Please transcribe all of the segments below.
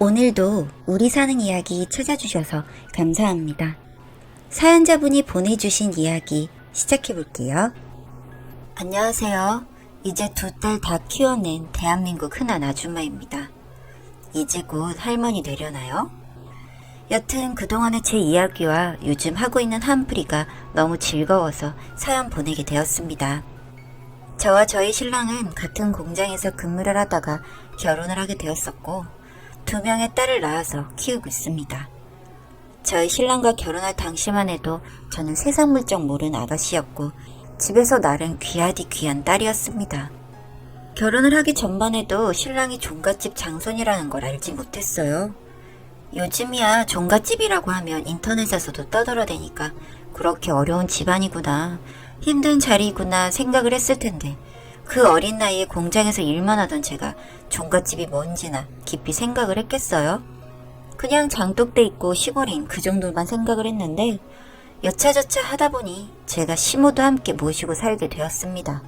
오늘도 우리 사는 이야기 찾아주셔서 감사합니다. 사연자분이 보내주신 이야기 시작해볼게요. 안녕하세요. 이제 2딸 다 키워낸 대한민국 흔한 아줌마입니다. 이제 곧 할머니 되려나요? 여튼 그동안의 제 이야기와 요즘 하고 있는 한풀이가 너무 즐거워서 사연 보내게 되었습니다. 저와 저희 신랑은 같은 공장에서 근무를 하다가 결혼을 하게 되었었고 2명의 딸을 낳아서 키우고 있습니다. 저희 신랑과 결혼할 당시만 해도 저는 세상 물정 모르는 아가씨였고 집에서 나름 귀하디 귀한 딸이었습니다. 결혼을 하기 전만 해도 신랑이 종갓집 장손이라는 걸 알지 못했어요. 요즘이야 종갓집이라고 하면 인터넷에서도 떠들어대니까 그렇게 어려운 집안이구나, 힘든 자리구나 생각을 했을 텐데 그 어린 나이에 공장에서 일만 하던 제가 종갓집이 뭔지나 깊이 생각을 했겠어요? 그냥 장독대 있고 시골인 그 정도만 생각을 했는데 여차저차 하다 보니 제가 시모도 함께 모시고 살게 되었습니다.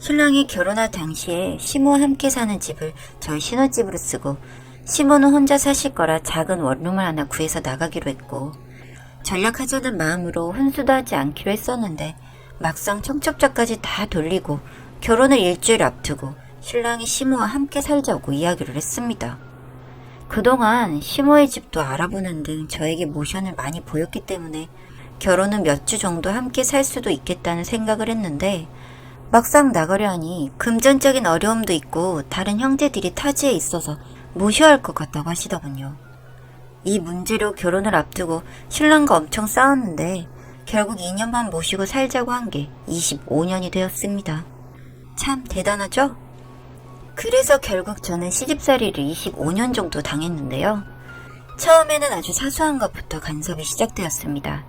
신랑이 결혼할 당시에 시모와 함께 사는 집을 저희 신혼집으로 쓰고 시모는 혼자 사실 거라 작은 원룸을 하나 구해서 나가기로 했고 전략하자는 마음으로 혼수도 하지 않기로 했었는데 막상 청첩장까지 다 돌리고 결혼을 일주일 앞두고 신랑이 시모와 함께 살자고 이야기를 했습니다. 그동안 시모의 집도 알아보는 등 저에게 모션을 많이 보였기 때문에 결혼은 몇 주 정도 함께 살 수도 있겠다는 생각을 했는데 막상 나가려 하니 금전적인 어려움도 있고 다른 형제들이 타지에 있어서 모셔야 할 것 같다고 하시더군요. 이 문제로 결혼을 앞두고 신랑과 엄청 싸웠는데 결국 2년만 모시고 살자고 한 게 25년이 되었습니다. 참 대단하죠? 그래서 결국 저는 시집살이를 25년 정도 당했는데요. 처음에는 아주 사소한 것부터 간섭이 시작되었습니다.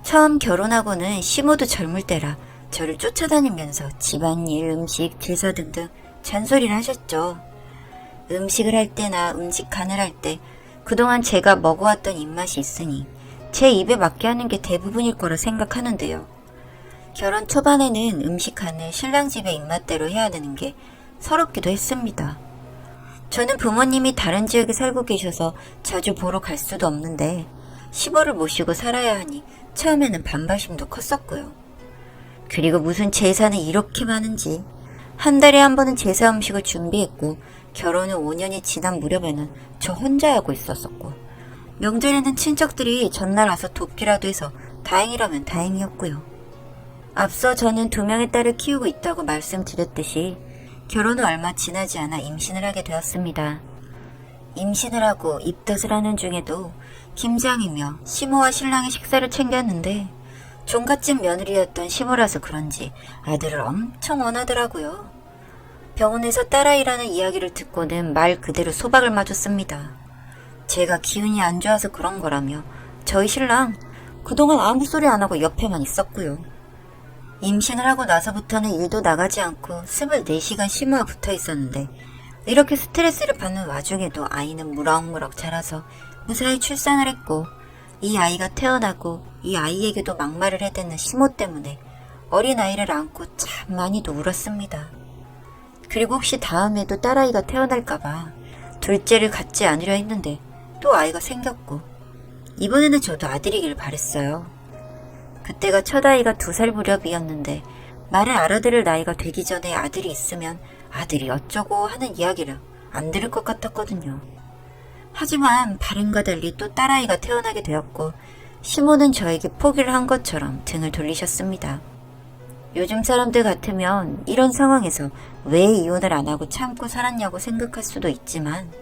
처음 결혼하고는 시모도 젊을 때라 저를 쫓아다니면서 집안일, 음식, 제사 등등 잔소리를 하셨죠. 음식을 할 때나 음식 간을 할 때 그동안 제가 먹어왔던 입맛이 있으니 제 입에 맞게 하는 게 대부분일 거라 생각하는데요. 결혼 초반에는 음식 간을 신랑 집의 입맛대로 해야 되는 게 서럽기도 했습니다. 저는 부모님이 다른 지역에 살고 계셔서 자주 보러 갈 수도 없는데 시모를 모시고 살아야 하니 처음에는 반발심도 컸었고요. 그리고 무슨 제사는 이렇게 많은지 한 달에 한 번은 제사 음식을 준비했고 결혼 후 5년이 지난 무렵에는 저 혼자 하고 있었었고 명절에는 친척들이 전날 와서 돕기라도 해서 다행이라면 다행이었고요. 앞서 저는 2명의 딸을 키우고 있다고 말씀드렸듯이 결혼 후 얼마 지나지 않아 임신을 하게 되었습니다. 임신을 하고 입덧을 하는 중에도 김장이며 시모와 신랑의 식사를 챙겼는데 종갓집 며느리였던 시모라서 그런지 아들을 엄청 원하더라고요. 병원에서 딸아이라는 이야기를 듣고는 말 그대로 소박을 맞았습니다. 제가 기운이 안 좋아서 그런 거라며 저희 신랑 그동안 아무 소리 안 하고 옆에만 있었고요. 임신을 하고 나서부터는 일도 나가지 않고 24시간 시모와 붙어 있었는데 이렇게 스트레스를 받는 와중에도 아이는 무럭무럭 자라서 무사히 출산을 했고 이 아이가 태어나고 이 아이에게도 막말을 해대는 시모 때문에 어린아이를 안고 참 많이도 울었습니다. 그리고 혹시 다음에도 딸아이가 태어날까봐 둘째를 갖지 않으려 했는데 또 아이가 생겼고 이번에는 저도 아들이길 바랬어요. 그때가 첫 아이가 2살 무렵이었는데 말을 알아들을 나이가 되기 전에 아들이 있으면 아들이 어쩌고 하는 이야기를 안 들을 것 같았거든요. 하지만 발음과 달리 또 딸아이가 태어나게 되었고 시모는 저에게 포기를 한 것처럼 등을 돌리셨습니다. 요즘 사람들 같으면 이런 상황에서 왜 이혼을 안 하고 참고 살았냐고 생각할 수도 있지만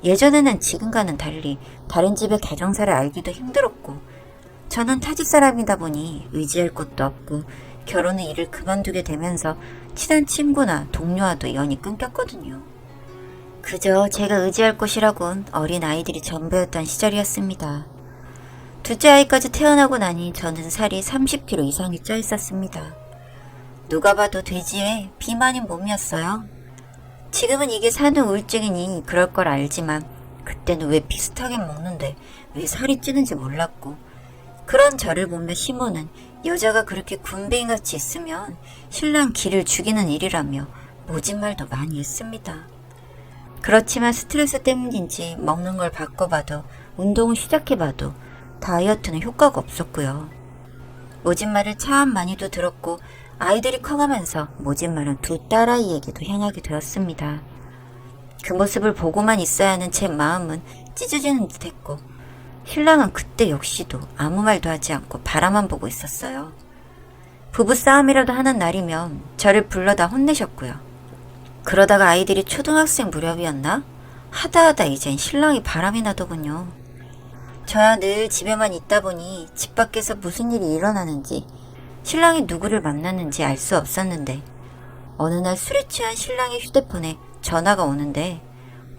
예전에는 지금과는 달리 다른 집의 가정사를 알기도 힘들었고 저는 타지 사람이다 보니 의지할 곳도 없고 결혼 후 일을 그만두게 되면서 친한 친구나 동료와도 연이 끊겼거든요. 그저 제가 의지할 곳이라곤 어린 아이들이 전부였던 시절이었습니다. 둘째 아이까지 태어나고 나니 저는 살이 30kg 이상이 쪄 있었습니다. 누가 봐도 돼지에 비만인 몸이었어요. 지금은 이게 산후 우울증이니 그럴 걸 알지만 그때는 왜 비슷하게 먹는데 왜 살이 찌는지 몰랐고 그런 저를 보며 시모는 여자가 그렇게 군뱅이같이 있으면 신랑 기를 죽이는 일이라며 모진 말도 많이 했습니다. 그렇지만 스트레스 때문인지 먹는 걸 바꿔봐도 운동을 시작해봐도 다이어트는 효과가 없었고요. 모진 말을 참 많이도 들었고 아이들이 커가면서 모진 말은 두 딸아이에게도 향하게 되었습니다. 그 모습을 보고만 있어야 하는 제 마음은 찢어지는 듯 했고 신랑은 그때 역시도 아무 말도 하지 않고 바라만 보고 있었어요. 부부싸움이라도 하는 날이면 저를 불러다 혼내셨고요. 그러다가 아이들이 초등학생 무렵이었나? 하다하다 이젠 신랑이 바람이 나더군요. 저야 늘 집에만 있다 보니 집 밖에서 무슨 일이 일어나는지 신랑이 누구를 만났는지 알 수 없었는데 어느 날 술에 취한 신랑의 휴대폰에 전화가 오는데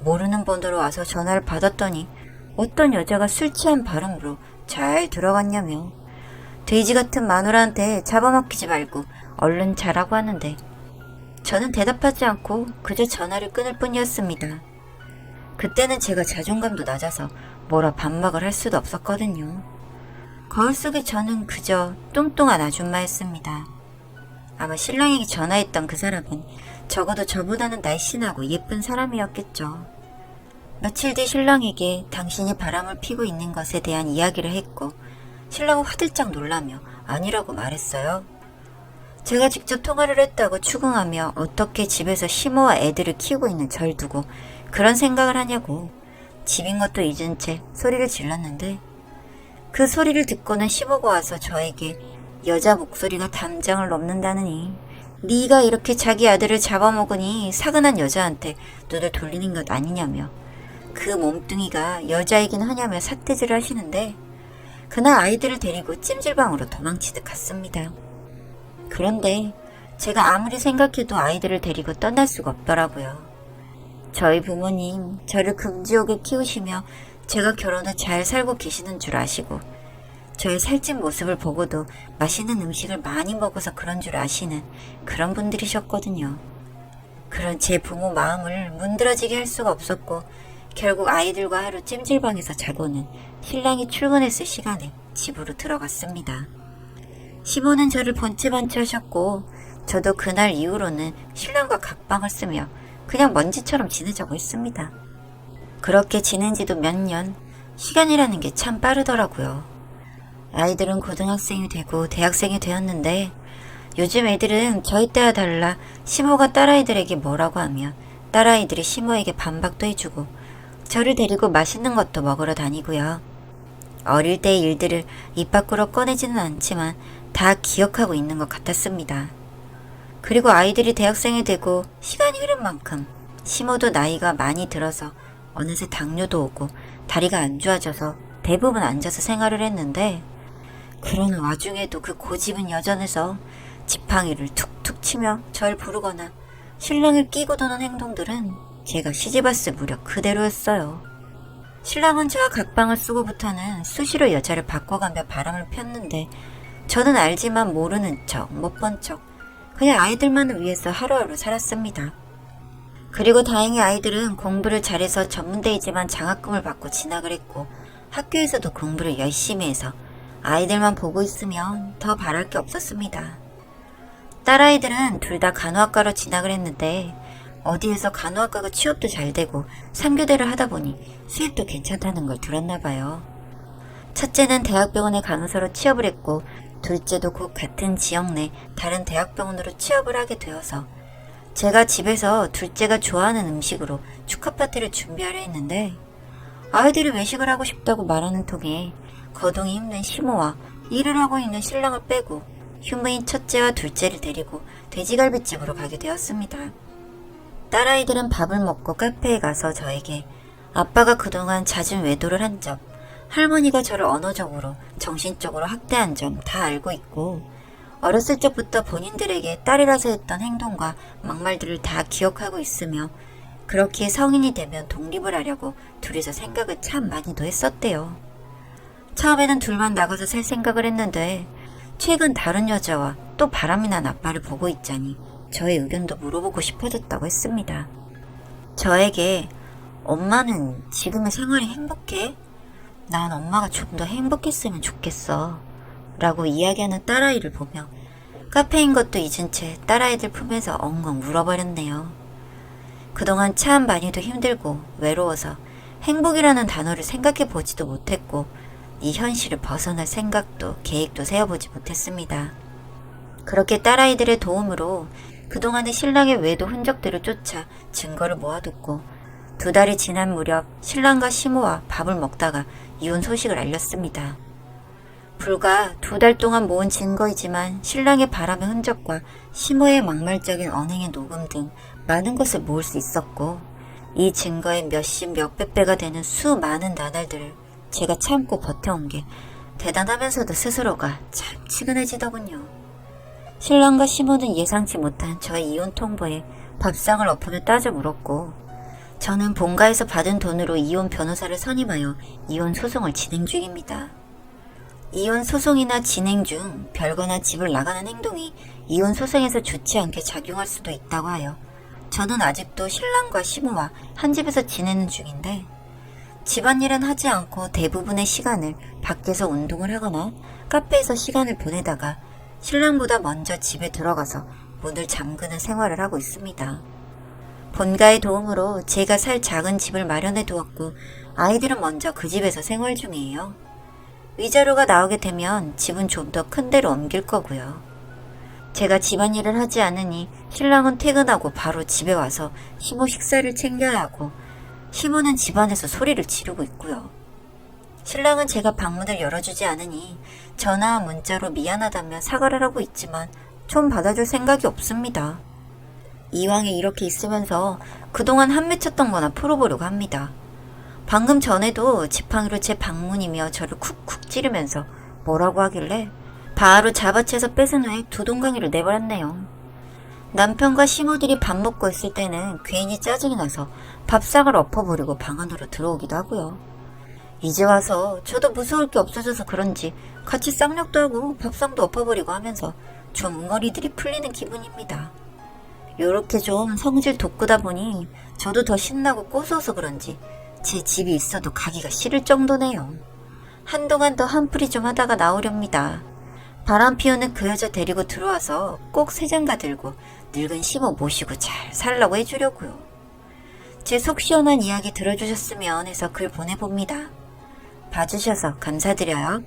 모르는 번호로 와서 전화를 받았더니 어떤 여자가 술 취한 발음으로 잘 들어갔냐며 돼지 같은 마누라한테 잡아먹히지 말고 얼른 자라고 하는데 저는 대답하지 않고 그저 전화를 끊을 뿐이었습니다. 그때는 제가 자존감도 낮아서 뭐라 반박을 할 수도 없었거든요. 거울 속에 저는 그저 뚱뚱한 아줌마였습니다. 아마 신랑에게 전화했던 그 사람은 적어도 저보다는 날씬하고 예쁜 사람이었겠죠. 며칠 뒤 신랑에게 당신이 바람을 피고 있는 것에 대한 이야기를 했고 신랑은 화들짝 놀라며 아니라고 말했어요. 제가 직접 통화를 했다고 추궁하며 어떻게 집에서 시모와 애들을 키우고 있는 절 두고 그런 생각을 하냐고 집인 것도 잊은 채 소리를 질렀는데 그 소리를 듣고는 시모가 와서 저에게 여자 목소리가 담장을 넘는다느니 네가 이렇게 자기 아들을 잡아먹으니 사근한 여자한테 눈을 돌리는 것 아니냐며 그 몸뚱이가 여자이긴 하냐며 삿대질을 하시는데 그날 아이들을 데리고 찜질방으로 도망치듯 갔습니다. 그런데 제가 아무리 생각해도 아이들을 데리고 떠날 수가 없더라고요. 저희 부모님 저를 금지옥에 키우시며 제가 결혼을 잘 살고 계시는 줄 아시고 저의 살찐 모습을 보고도 맛있는 음식을 많이 먹어서 그런 줄 아시는 그런 분들이셨거든요. 그런 제 부모 마음을 문드러지게 할 수가 없었고 결국 아이들과 하루 찜질방에서 자고는 신랑이 출근했을 시간에 집으로 들어갔습니다. 시모는 저를 번치번치 하셨고 저도 그날 이후로는 신랑과 각방을 쓰며 그냥 먼지처럼 지내자고 했습니다. 그렇게 지낸 지도 몇 년, 시간이라는 게 참 빠르더라고요. 아이들은 고등학생이 되고 대학생이 되었는데 요즘 애들은 저희 때와 달라 시모가 딸아이들에게 뭐라고 하면 딸아이들이 시모에게 반박도 해주고 저를 데리고 맛있는 것도 먹으러 다니고요. 어릴 때의 일들을 입 밖으로 꺼내지는 않지만 다 기억하고 있는 것 같았습니다. 그리고 아이들이 대학생이 되고 시간이 흐른 만큼 시모도 나이가 많이 들어서 어느새 당뇨도 오고 다리가 안 좋아져서 대부분 앉아서 생활을 했는데 그러는 와중에도 그 고집은 여전해서 지팡이를 툭툭 치며 절 부르거나 신랑을 끼고 도는 행동들은 제가 시집왔을 무렵 그대로였어요. 신랑은 제가 각방을 쓰고부터는 수시로 여자를 바꿔가며 바람을 폈는데 저는 알지만 모르는 척, 못 본 척 그냥 아이들만을 위해서 하루하루 살았습니다. 그리고 다행히 아이들은 공부를 잘해서 전문대이지만 장학금을 받고 진학을 했고 학교에서도 공부를 열심히 해서 아이들만 보고 있으면 더 바랄 게 없었습니다. 딸아이들은 둘 다 간호학과로 진학을 했는데 어디에서 간호학과가 취업도 잘 되고 3교대를 하다 보니 수입도 괜찮다는 걸 들었나 봐요. 첫째는 대학병원의 간호사로 취업을 했고 둘째도 곧 같은 지역 내 다른 대학병원으로 취업을 하게 되어서 제가 집에서 둘째가 좋아하는 음식으로 축하 파티를 준비하려 했는데 아이들이 외식을 하고 싶다고 말하는 통에 거동이 힘든 시모와 일을 하고 있는 신랑을 빼고 휴무인 첫째와 둘째를 데리고 돼지갈비집으로 가게 되었습니다. 딸아이들은 밥을 먹고 카페에 가서 저에게 아빠가 그동안 잦은 외도를 한 점, 할머니가 저를 언어적으로, 정신적으로 학대한 점 다 알고 있고 어렸을 적부터 본인들에게 딸이라서 했던 행동과 막말들을 다 기억하고 있으며 그렇게 성인이 되면 독립을 하려고 둘이서 생각을 참 많이도 했었대요. 처음에는 둘만 나가서 살 생각을 했는데 최근 다른 여자와 또 바람이 난 아빠를 보고 있자니 저의 의견도 물어보고 싶어졌다고 했습니다. 저에게 엄마는 지금의 생활이 행복해? 난 엄마가 좀 더 행복했으면 좋겠어 라고 이야기하는 딸아이를 보며 카페인 것도 잊은 채 딸아이들 품에서 엉엉 울어버렸네요. 그동안 참 많이도 힘들고 외로워서 행복이라는 단어를 생각해 보지도 못했고 이 현실을 벗어날 생각도 계획도 세워보지 못했습니다. 그렇게 딸아이들의 도움으로 그동안의 신랑의 외도 흔적들을 쫓아 증거를 모아뒀고 2달이 지난 무렵 신랑과 시모와 밥을 먹다가 이혼 소식을 알렸습니다. 불과 2달 동안 모은 증거이지만 신랑의 바람의 흔적과 시모의 막말적인 언행의 녹음 등 많은 것을 모을 수 있었고 이 증거의 몇십 몇백 배가 되는 수많은 나날들을 제가 참고 버텨온 게 대단하면서도 스스로가 참 치근해지더군요. 신랑과 시모는 예상치 못한 저의 이혼 통보에 밥상을 엎으며 따져 물었고 저는 본가에서 받은 돈으로 이혼 변호사를 선임하여 이혼 소송을 진행 중입니다. 이혼 소송이나 진행 중 별거나 집을 나가는 행동이 이혼 소송에서 좋지 않게 작용할 수도 있다고 하여 저는 아직도 신랑과 시모와 한 집에서 지내는 중인데 집안일은 하지 않고 대부분의 시간을 밖에서 운동을 하거나 카페에서 시간을 보내다가 신랑보다 먼저 집에 들어가서 문을 잠그는 생활을 하고 있습니다. 본가의 도움으로 제가 살 작은 집을 마련해 두었고 아이들은 먼저 그 집에서 생활 중이에요. 위자료가 나오게 되면 집은 좀 더 큰 데로 옮길 거고요. 제가 집안일을 하지 않으니 신랑은 퇴근하고 바로 집에 와서 시모 식사를 챙겨야 하고 시모는 집안에서 소리를 지르고 있고요. 신랑은 제가 방문을 열어주지 않으니 전화와 문자로 미안하다며 사과를 하고 있지만 좀 받아줄 생각이 없습니다. 이왕에 이렇게 있으면서 그동안 한 맺혔던 거나 풀어보려고 합니다. 방금 전에도 지팡이로 제 방문이며 저를 쿡쿡 찌르면서 뭐라고 하길래 바로 잡아채서 뺏은 후에 두 동강이를 내버렸네요. 남편과 시모들이 밥 먹고 있을 때는 괜히 짜증이 나서 밥상을 엎어버리고 방 안으로 들어오기도 하고요. 이제 와서 저도 무서울 게 없어져서 그런지 같이 쌍욕도 하고 밥상도 엎어버리고 하면서 좀 응어리들이 풀리는 기분입니다. 요렇게 좀 성질 돋구다 보니 저도 더 신나고 고소해서 그런지 제 집이 있어도 가기가 싫을 정도네요. 한동안 더 한풀이 좀 하다가 나오렵니다. 바람 피우는 그 여자 데리고 들어와서 꼭 새장가 들고 늙은 시모 모시고 잘 살라고 해주려고요. 제 속 시원한 이야기 들어주셨으면 해서 글 보내봅니다. 봐주셔서 감사드려요.